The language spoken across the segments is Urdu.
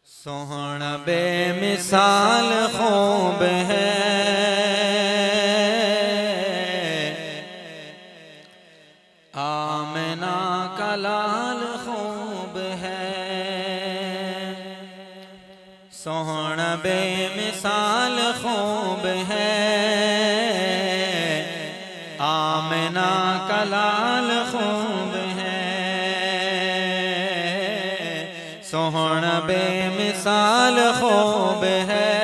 سوہنا بے مثال خوب ہے، آمنہ کا لال خوب ہے۔ سوہنا بے مثال خوب ہے، آمنہ کا لال خوب ہے۔ سوہنا بے مثال خوب ہے،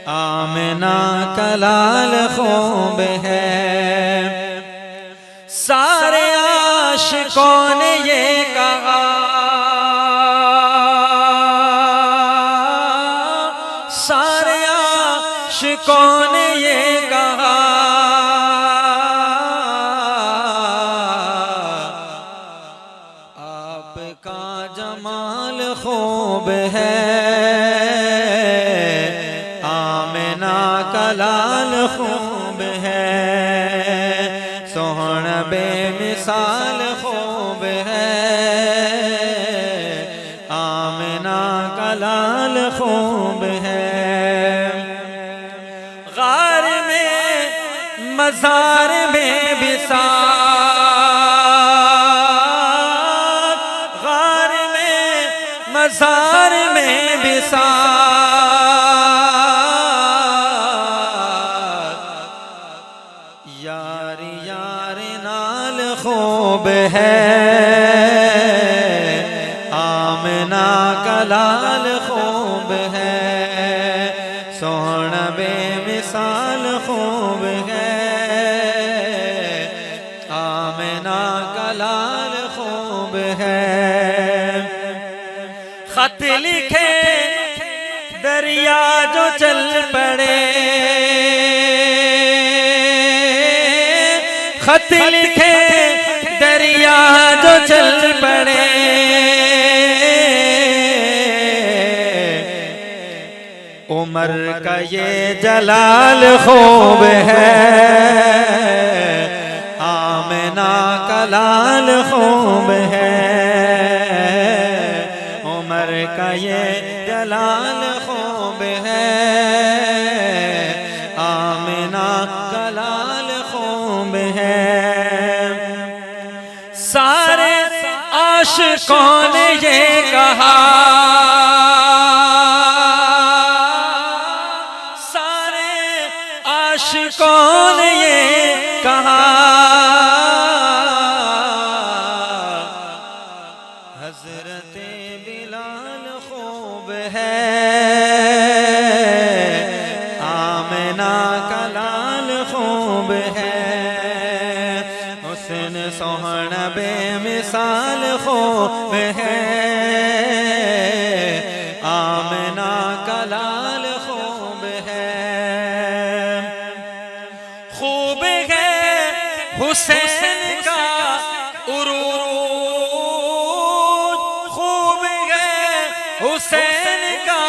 آمنہ کا لال خوب ہے۔ سارے عاشقوں نے یہ کہا، سارے عاشقوں نے یہ کہا، آپ کا جمال خوب ہے، آمنہ کا لال خوب ہے۔ سوہنا بے مثال خوب ہے، آمنہ کا لال خوب ہے۔ غار میں مزار میں بساط، غار میں مزار میں بساط، یار یار نال خوب ہے، آمنہ کا لال خوب ہے۔ سوہنا بے مثال خوب ہے، آمنہ کا لال خوب ہے۔ خط لکھے دریا جو چل پڑے، خط لکھے دریا جو چل پڑے، عمر کا یہ جلال خوب ہے، آمنہ کا لال خوب ہے۔ عمر کا یہ جلال خوب ہے، آمنہ کا لال خوب ہے۔ سارے عاشقوں نے یہ کہا، سارے عاشقوں نے یہ کہا، حضرت بلال خوب ہے، آمنہ کا لال خوب ہے۔ حسن سوہنا بے مثال خوب ہے، آمنہ کا لال خوب ہے۔ خوب ہے حسین کا عروج، خوب ہے حسین کا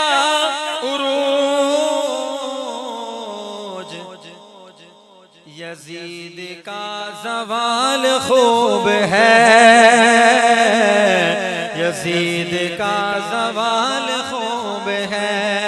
عروج، یزید کا زوال خوب ہے، یزید کا زوال خوب ہے۔